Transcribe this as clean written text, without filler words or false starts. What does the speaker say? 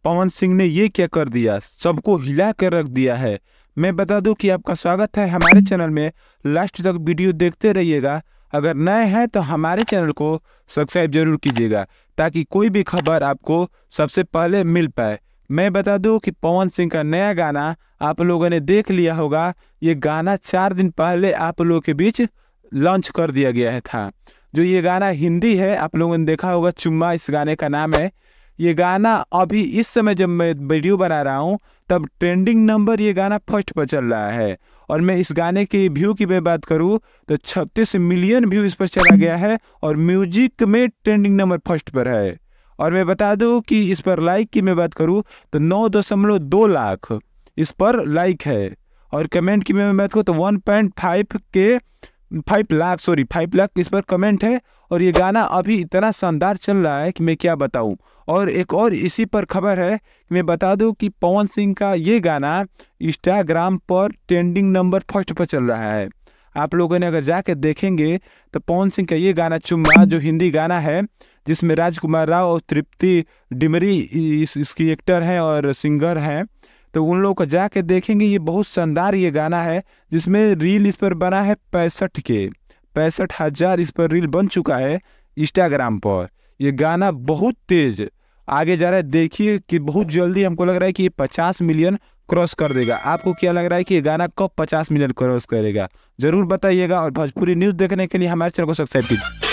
पवन सिंह ने ये क्या कर दिया, सबको हिला कर रख दिया है। मैं बता दूं कि आपका स्वागत है हमारे चैनल में, लास्ट तक वीडियो देखते रहिएगा। अगर नए हैं तो हमारे चैनल को सब्सक्राइब जरूर कीजिएगा ताकि कोई भी खबर आपको सबसे पहले मिल पाए। मैं बता दूं कि पवन सिंह का नया गाना आप लोगों ने देख लिया होगा। ये गाना 4 दिन पहले आप लोगों के बीच लॉन्च कर दिया गया है था। जो ये गाना हिंदी है, आप लोगों ने देखा होगा, चुम्मा इस गाने का नाम है। ये गाना अभी इस समय जब मैं वीडियो बना रहा हूँ तब ट्रेंडिंग नंबर ये गाना फर्स्ट पर चल रहा है। और मैं इस गाने के व्यू की मैं बात करूँ तो 36 मिलियन व्यू इस पर चला गया है और म्यूजिक में ट्रेंडिंग नंबर फर्स्ट पर है। और मैं बता दूं कि इस पर लाइक की मैं बात करूं तो 9.2 लाख इस पर लाइक है। और कमेंट की मैं बात करूं तो 1.5 के 5 लाख इस पर कमेंट है। और ये गाना अभी इतना शानदार चल रहा है कि मैं क्या बताऊं। और एक और इसी पर खबर है कि मैं बता दूं कि पवन सिंह का ये गाना इंस्टाग्राम पर ट्रेंडिंग नंबर फर्स्ट पर चल रहा है। आप लोगों ने अगर जाके देखेंगे तो पवन सिंह का ये गाना चुम्मा जो हिंदी गाना है, जिसमें राजकुमार राव और तृप्ति डिमरी इसकी एक्टर हैं और सिंगर हैं, तो उन लोगों को जाके देखेंगे। ये बहुत शानदार ये गाना है जिसमें रील इस पर बना है 65,000 इस पर रील बन चुका है इंस्टाग्राम पर। ये गाना बहुत तेज आगे जा रहा है। देखिए कि बहुत जल्दी हमको लग रहा है कि ये 50 मिलियन क्रॉस कर देगा। आपको क्या लग रहा है कि ये गाना कब 50 मिलियन क्रॉस करेगा, जरूर बताइएगा। और भोजपुरी न्यूज़ देखने के लिए हमारे चैनल को सब्सक्राइब कीजिए।